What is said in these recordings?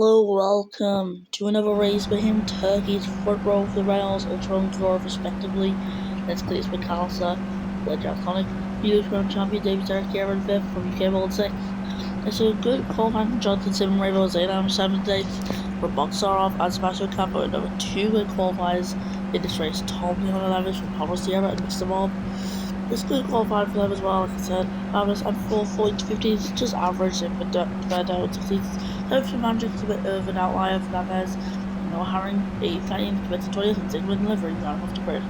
Hello, welcome to another race between Turkey's front row for the Reynolds Ultra and Draw respectively. Let's clear this McAllister, the Iconic, British Grand Champion David Turkey in 5th from UK World 6th. There's a good qualifying from Johnson 7 Rainbow Zaydan 7th 8th for Boxarov and Sebastian Campo, another two good qualifiers in this race. Tom Leon 11th from Pablo Sierra and Mr. Mob. It's good qualified for them as well, like I said. Fabulous and 4.50 is just average if the don't succeed. Hopefully Magic is a bit of an outlier for Navez. No Herring, 8th, commencing 20th, and Zygmunt delivering round off the grid.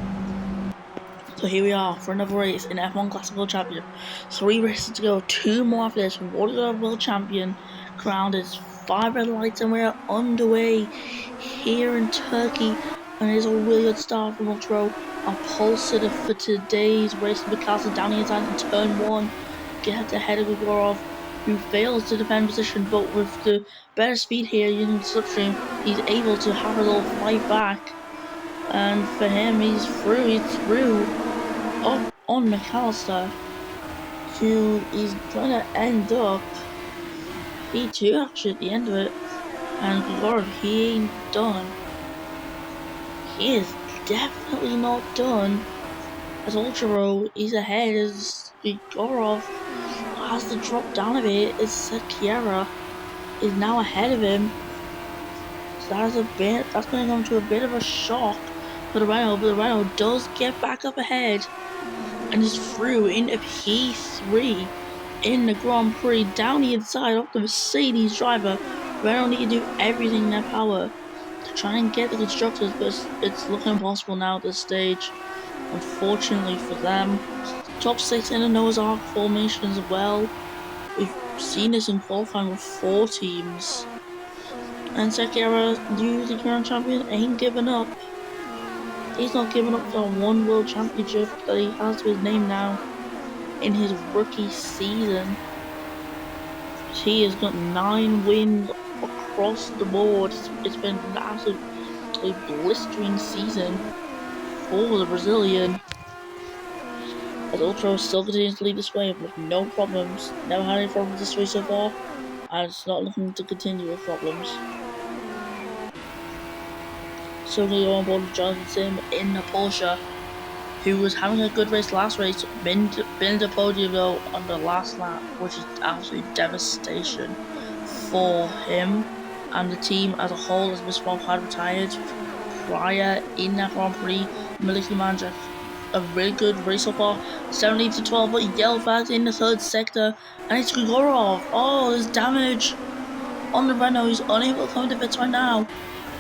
So here we are for another race in F1 Classic World Champion. 3 races to go, 2 more after this. We've already got a World Champion crowned. It's 5 red lights and we're underway here in Turkey. And it's a really good start from Ultra. Our pole sitter for today's race will be Castle down the inside in turn 1. Get ahead of Gregorov, who fails to defend position, but with the better speed here using the slipstream, he's able to have a little fight back. And for him, he's through up on McAllister, who is going to end up P2 actually at the end of it. And Lord, he ain't done. He is definitely not done. As Ultra is ahead as Igorov has to drop down a bit as Sekiera is now ahead of him. So that's going to come to a bit of a shock for the Renault, but the Renault does get back up ahead and is through into P3 in the Grand Prix down the inside of the Mercedes driver. Renault need to do everything in their power to try and get the constructors, but it's looking impossible now at this stage, unfortunately for them. Top 6 in a Noah's Ark formation as well. We've seen this in qualifying with 4 teams. And Sekiera, the current champion, ain't giving up. He's not giving up the one world championship that he has to his name now in his rookie season. He has got 9 wins across the board. It's been an absolutely blistering season for the Brazilian. As Ultra still continues to lead this way with no problems. Never had any problems this race so far, and it's not looking to continue with problems. So we go on board with Jonathan Sim in the Porsche, who was having a good race last race, been the podium though on the last lap, which is absolute devastation for him and the team as a whole, as Mr. Bob had retired prior in that Grand Prix. Miliki Manjak, a really good race so far, 17-12, but yellow flags in the third sector, and it's Grigorov. Oh, there's damage on the Renault. He's unable to come to pits right now,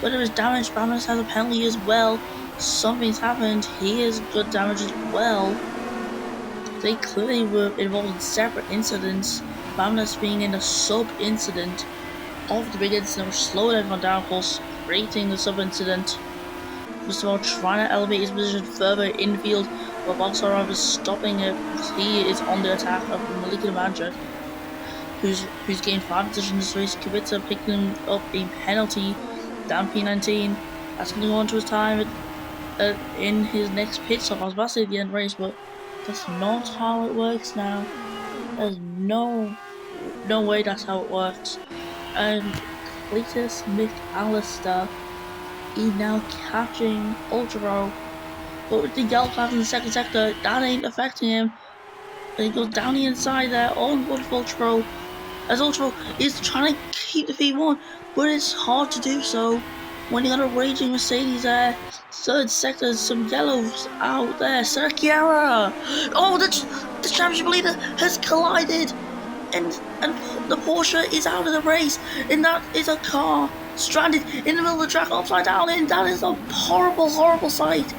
but there is damage. Bramless has a penalty as well. Something's happened. He has good damage as well. They clearly were involved in separate incidents. Bramless being in a sub-incident of the big incident, which slowed everyone down, of course, creating the sub-incident. First of all, trying to elevate his position further in the field, but Boxarov is stopping it because he is on the attack of Malika Manjak, who's gained 5 positions this race. Kubica picking up a penalty down P19. That's going to go on to his time in his next pit stop. I was about to say the end race, but that's not how it works now. There's no way that's how it works. And Cletus McAllister is now catching Ultra, but with the yellow flag in the second sector, that ain't affecting him. And he goes down the inside there on board Ultra, as Ultra is trying to keep the P1, but it's hard to do so when you got a raging Mercedes there. Third sector, some yellows out there. Serkiera! Oh, the championship leader has collided, and the Porsche is out of the race, and that is a car stranded in the middle of the track upside down, and that is a horrible sight.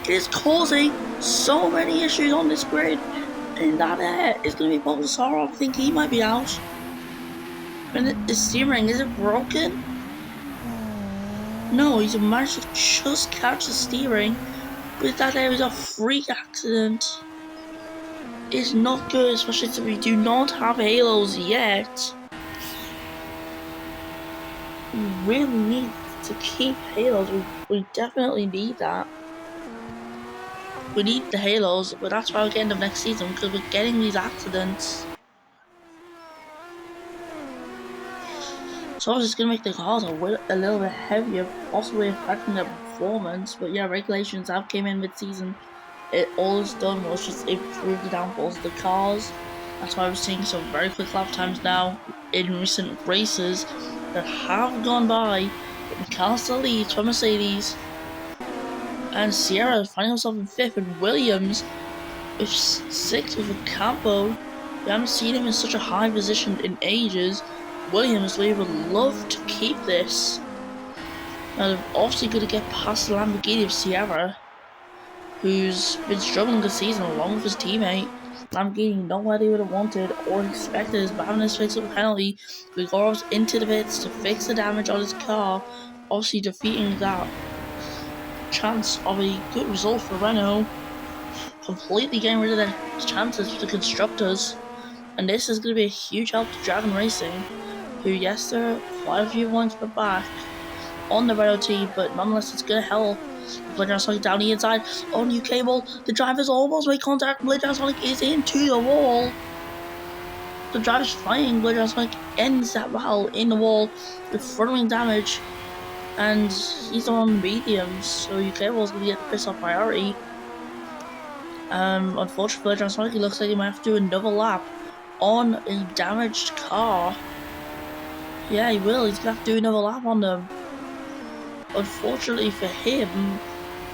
It is causing so many issues on this grid, and that is going to be Bogasarov. I think he might be out. And the steering, is it broken? No, he's managed to just catch the steering, but that there is a freak accident. It's not good, especially since we do not have halos yet. We really need to keep halos. We definitely need that. We need the halos, but that's why we're getting them next season, because we're getting these accidents. So it's going to make the cars a little bit heavier, possibly affecting their performance. But yeah, regulations have came in mid-season. All it's done was just improve the downforce of the cars. That's why we're seeing some very quick lap times now in recent races that have gone by. But McAllister leads for Mercedes, and Sierra finding himself in fifth, and Williams with sixth with Ocampo. We haven't seen him in such a high position in ages. Williams, we would love to keep this. Now they're obviously going to get past the Lamborghini of Sierra, who's been struggling this season along with his teammate. Lamborghini, nowhere they would have wanted or expected his Bavness fix up a penalty. Grigorov's into the pits to fix the damage on his car, obviously defeating that chance of a good result for Renault, completely getting rid of their chances for the constructors. And this is going to be a huge help to Dragon Racing, who, yes, they're quite a few points back on the Renault team, but nonetheless, it's going to help. Blade Sonic down the inside on new cable. The driver's almost made contact. Blade Sonic is into the wall. The driver's flying. Blade Sonic ends that battle in the wall with front-wing damage, and he's on mediums, so UK is going to get the piss-off priority. Unfortunately, Blade Sonic looks like he might have to do another lap on a damaged car. Yeah, he will. He's going to have to do another lap on them. Unfortunately for him,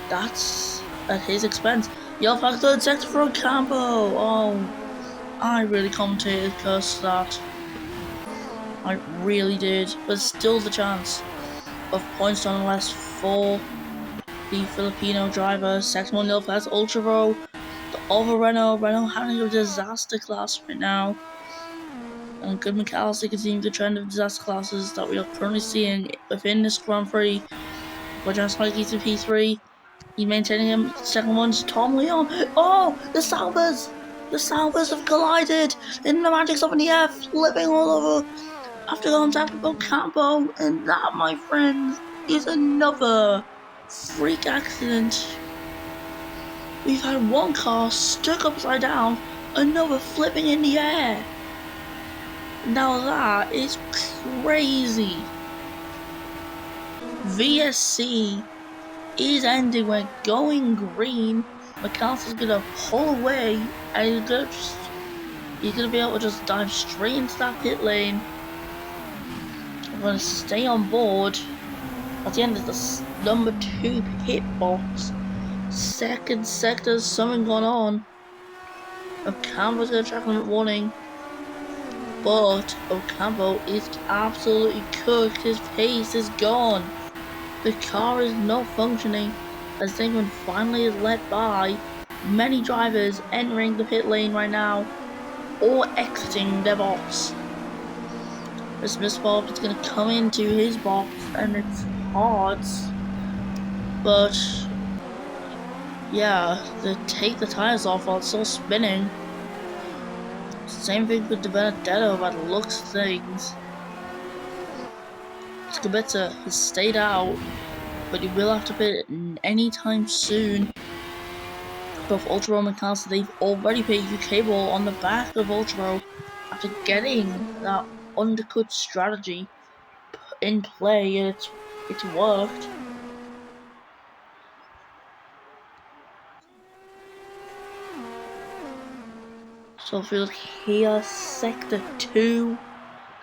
that's at his expense. Yellow flag third sector for Ocampo. Oh, I really commentated because that. I really did. But still the chance of points nonetheless for the Filipino driver. Second one, yellow flag Ultra Row. The other Renault having a disaster class right now. And good McAllister continuing the trend of disaster classes that we are currently seeing within this Grand Prix. But just like he's in P3, he's maintaining him. Second one's Tom Leon. Oh, the Salvers! The Salvers have collided in the magic up in the air, flipping all over after contact with Ocampo. And that, my friends, is another freak accident. We've had one car stuck upside down, another flipping in the air. Now that is crazy. VSC is ending. We're going green. McAllister's gonna pull away, and he's gonna be able to just dive straight into that pit lane. I'm gonna stay on board at the end of the number 2 pit box. Second sector's something going on. Ocampo's gonna track limit warning, but Ocampo is absolutely cooked. His pace is gone. The car is not functioning as England finally is let by. Many drivers entering the pit lane right now or exiting their box. This Bob is going to come into his box and it's hard, but yeah, they take the tires off while it's still spinning. Same thing with the Benedetto by the looks of things. Skibitza has stayed out, but he will have to pit anytime soon. Both Ultra Row and McAllister, they've already put UK Ball on the back of Ultra Row after getting that undercut strategy in play, and it's worked. So field here, sector 2.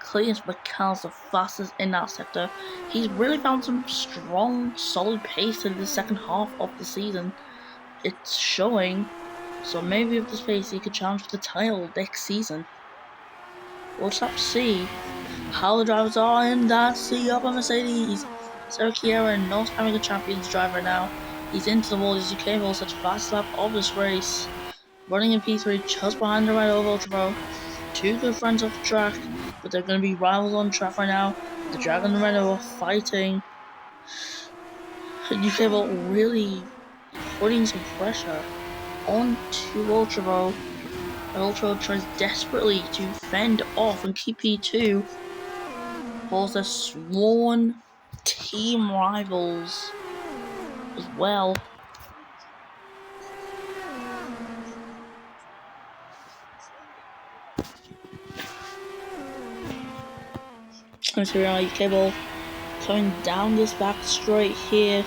Clayton's McAllister fastest in that sector. He's really found some strong, solid pace in the second half of the season. It's showing. So maybe with this pace he could challenge for the title next season. We'll just have to see how the drivers are in that sea up on Mercedes. Sergio not having a champions driver now. He's into the wall as UK will such a fast lap of this race. Running in P3 just behind the right of Ultra Pro. Two good friends off the track, but they're going to be rivals on track right now. The Dragon and the Renault are fighting. UK will really putting some pressure onto Ultra Pro. Ultra tries desperately to fend off and keep P2. Pulls their sworn team rivals as well. going to turn around Cable coming down this back straight here,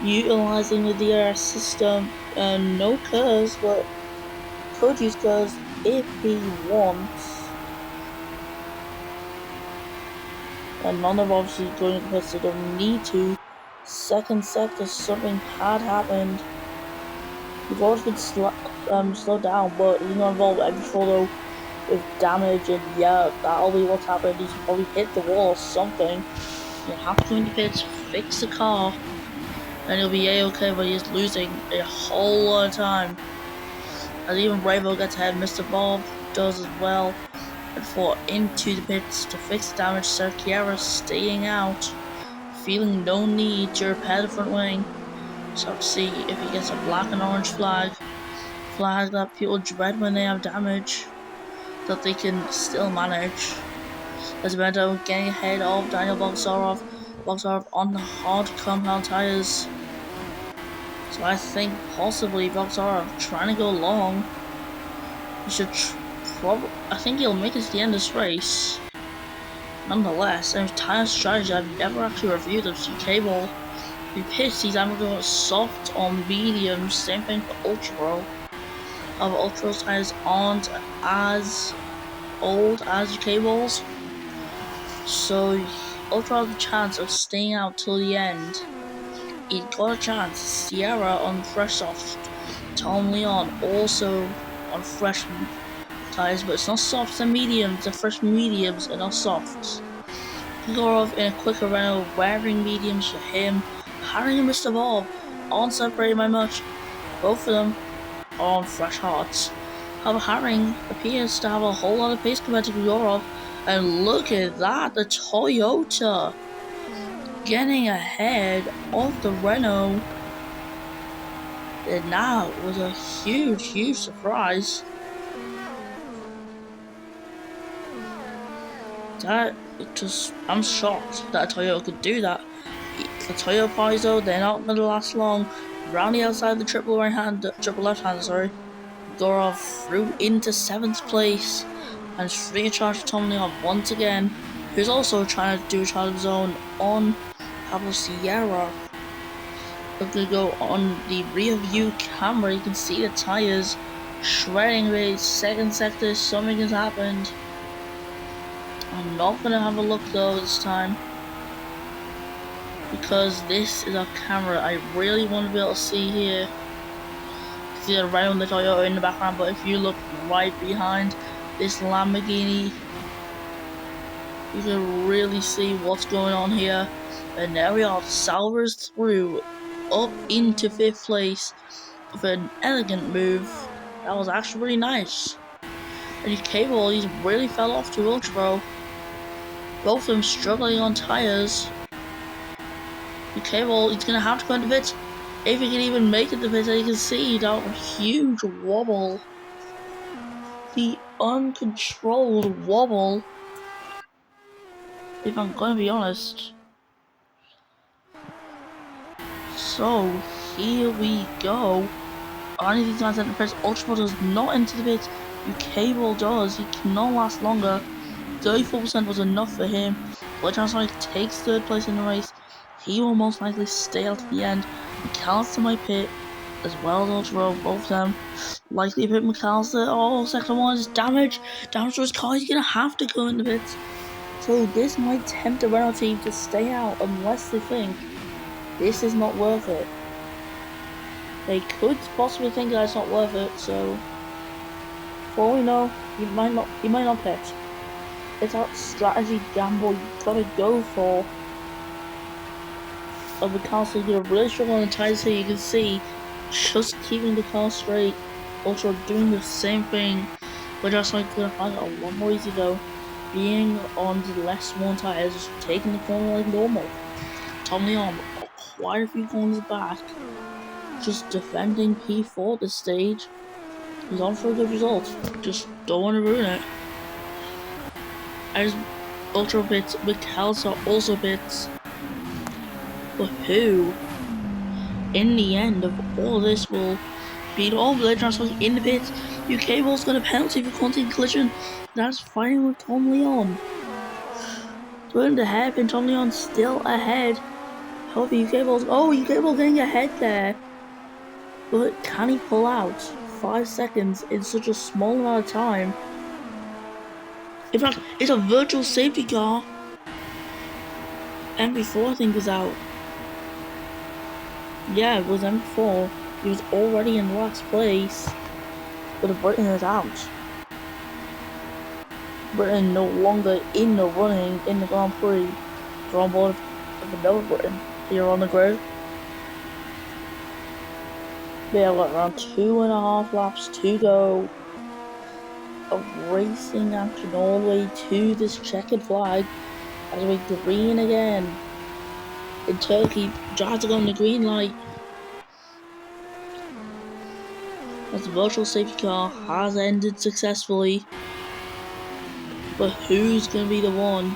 utilizing the DRS system. No curves, but could use curves if he wants. And none of obviously going to pits, so don't need to. Second sector, something had happened. We've always been slowed down, but he's not involved every photo with damage, and yeah, that'll be what's happened. He's probably hit the wall or something. You have to go into pits, fix the car, and he'll be A-okay, but he's losing a whole lot of time. As even Bravo gets ahead, Mr. Bob does as well, and fall into the pits to fix the damage. Serkiera staying out, feeling no need to repair the front wing. So to see if he gets a black and orange flag that people dread when they have damage, that they can still manage. As Bento getting ahead of Daniel Bogsarov on the hard compound tires. So I think possibly Bogsarov trying to go long. He should I think he'll make it to the end of this race. Nonetheless, and tire strategy I've never actually reviewed of Cable. He pissed, he's either going soft or medium, same thing for Ultra. However, Ultra's tires aren't as old as Cable's, so Ultra has a chance of staying out till the end. He got a chance. Sierra on fresh soft, Tom Leon also on fresh tires, but it's not softs and mediums, they're fresh mediums and not softs. Igorov in a quicker Renault wearing mediums for him. Harry and Mr. Bob aren't separated by much. Both of them are on fresh hearts. However, Haring appears to have a whole lot of pace compared to Igorov. And look at that, the Toyota getting ahead of the Renault. And that was a huge surprise. I'm shocked that a Toyota could do that. The Toyota parties though, they're not going to last long. Round the outside the triple left hand, Gorov through into 7th place and free charge for Tom Leon once again, who's also trying to do a charge of his own on Pablo Sierra. We're going to go on the rear view camera. You can see the tires shredding the 2nd sector. Something has happened. I'm not going to have a look though this time, because this is a camera I really want to be able to see here. See the Renault and the Toyota in the background, but if you look right behind this Lamborghini, you can really see what's going on here. And there we are, Salvers through up into 5th place with an elegant move. That was actually really nice. And Cable, he's really fell off to Ultra. Both of them struggling on tires. Cable, he's gonna have to go into pits. If he can even make it to pits, you can see that huge wobble. The uncontrolled wobble. If I'm gonna be honest. So here we go. Only these guys enter the pits. Ultra does not enter the pits. Cable does. He cannot last longer. 34% was enough for him. Electronic takes 3rd place in the race. He will most likely stay out to the end. McAllister might pit, as well as Ultra, both of them. Likely pit McAllister. Oh, second one is damage. Damage to his car. He's gonna have to go in the pits. So this might tempt the Renault team to stay out unless they think this is not worth it. They could possibly think that it's not worth it, so for all we know, he might not pit. It's that strategy gamble you gotta go for. Of the car, so you're really struggling on the tires here. You can see just keeping the car straight, also doing the same thing, but just like to find out a lot more easy though. Being on the less worn tires, just taking the corner like normal. Tom Leon, quite a few corners back, just defending P4 at this stage. He's on for a good result. Just don't want to ruin it. As Ultra pits, McAllister also pits. But who, in the end of all this, will beat all the transfers in the pits? UK Ball's got a penalty for causing collision. That's fine with Tom Leon. Doing the hairpin, Tom Leon still ahead. However, UK Ball getting ahead there. But can he pull out 5 seconds in such a small amount of time? In fact, it's a virtual safety car. MP4 I think is out. Yeah, it was MP4. He was already in last place. But Britain is out. Britain no longer in the running in the Grand Prix. We're on board of another Britain here on the grid. We have around 2.5 laps to go of racing action all the way to this checkered flag as we green again. In Turkey, drives to go on the green light as the virtual safety car has ended successfully. But who's going to be the one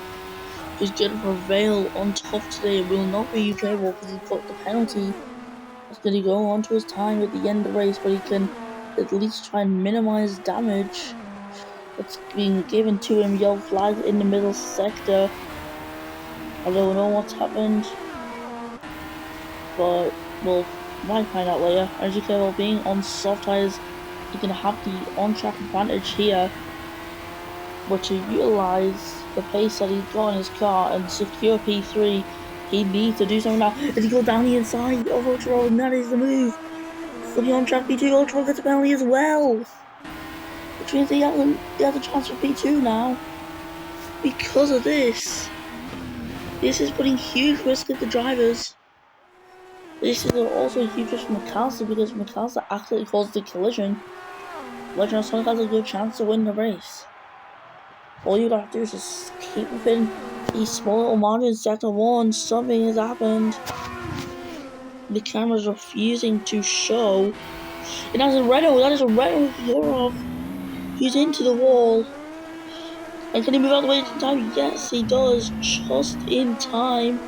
who's going to prevail on top today? It will not be UK Ball because he's got the penalty. It's going to go on to his time at the end of the race, but he can at least try and minimize damage that's being given to him. Yellow flag in the middle sector. I don't know what's happened, but we'll might find out later. As you can, being on soft tires, he's going to have the on-track advantage here. But to utilise the pace that he's got in his car and secure P3, he needs to do something now. As he goes down the inside of Ultra, and that is the move. For the on-track P2, Ultra gets a penalty as well. Which means he has a chance for P2 now. Because of this. This is putting huge risk at the drivers. This is also a huge risk for McAllister because McAllister actually caused the collision. Legend Sonic has a good chance to win the race. All you have to do is just keep within these small little margins. Sector 1, something has happened. The camera's refusing to show. And that is a Renault Yorov. He's into the wall. And can he move out of the way in time? Yes, he does. Just in time.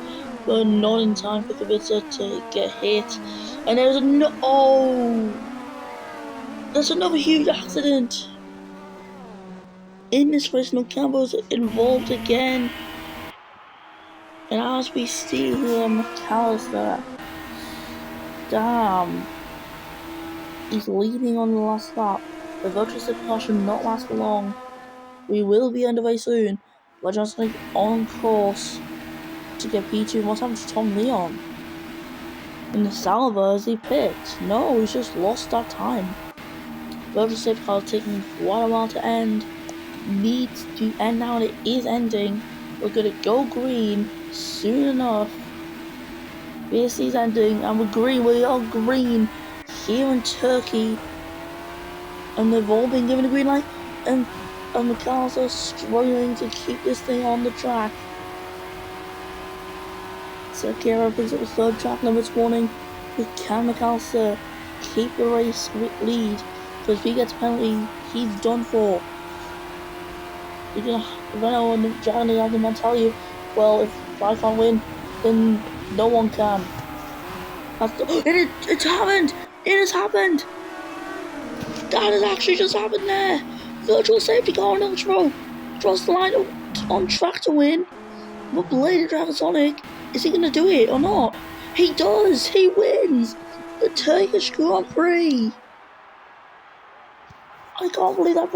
But not in time for Kubica to get hit. And there's there's another huge accident. In this race, Campbell's involved again. And as we see here, McAllister, damn, he's leading on the last lap. The virtual safety car should not last for long. We will be underway soon. Legend Sonic on course to get P2. What's happened to Tom Leon? In the Salva, is he picked? No, he's just lost that time. Virtual safety car taking quite a while to end. Needs to end now, and it is ending. We're gonna go green soon enough. This is ending, and we're green. We are green here in Turkey, and they've all been given a green light. And the cars are struggling to keep this thing on the track. Sakira picks up the third track limits warning. Can McAllister keep the race lead? Because if he gets a penalty, he's done for. Renault and Johnny are going to tell you, well, if I can't win, then no one can. It's happened! It has happened! That has actually just happened there! Virtual safety car on Ultra across the line on track to win. But Bladed Driver Sonic, is he going to do it or not? He does! He wins! The Turkish Grand Prix! I can't believe that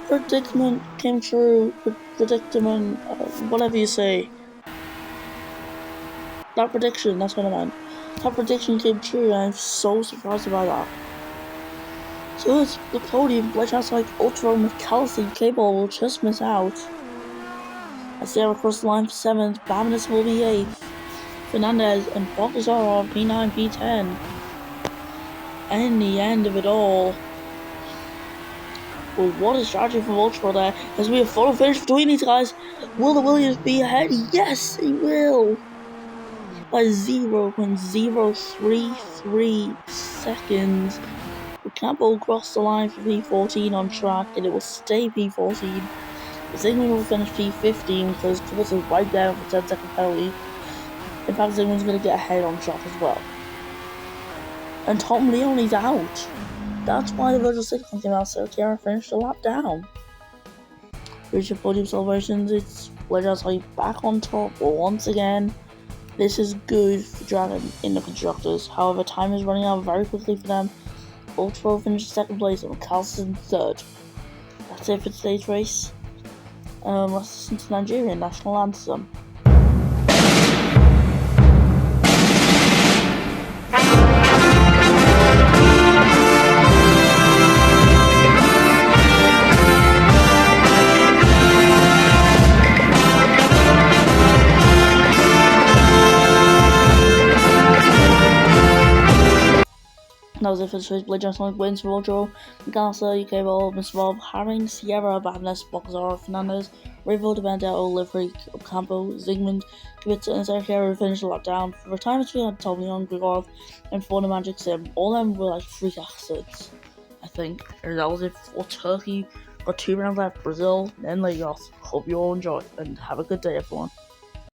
predicament came true. Predicament, whatever you say. That prediction, that's what I meant. That prediction came true, and I'm so surprised about that. So it's the podium, Legends like Ultra McAllister UK Ball will just miss out. As they are across the line for 7th, Babinus will be 8th. Fernandez and Baltazar are P9, P10. And in the end of it all, well, what a strategy from Ultra there, as we have photo finish between these guys. Will the Williams be ahead? Yes, he will! By 0.033 seconds. Campbell crossed the line for P14 on track, and it will stay P14. Zygmunt will finish P15 because Kubica is right there for 10-second penalty. In fact, Zygmunt's going to get ahead on track as well. And Tom Leon is out. That's why the virtual safety car came out, so Kiara finished a lap down. Here's your podium celebrations. It's Legends are back on top once again. This is good for Dragon in the constructors. However, time is running out very quickly for them. Ultra finished second place and Carlson third. That's it for today's race. Let's listen to Nigerian national anthem. That was it for the race. Blade Johnson wins for Ultra. Garza, UK Ball, Mr. Bob, Haring, Sierra, Badness, Boxar, Fernandez, Revo, Devendale, Livery, Ocampo, Zygmunt, Kibitz, and Sergio finished the lockdown. For retirements, we had Tomion, Grigorov, and for the Magic Sim. All of them were like freak accidents, I think. And that was it for Turkey. Got 2 rounds left, Brazil, then Lagos. Hope you all enjoy, and have a good day, everyone.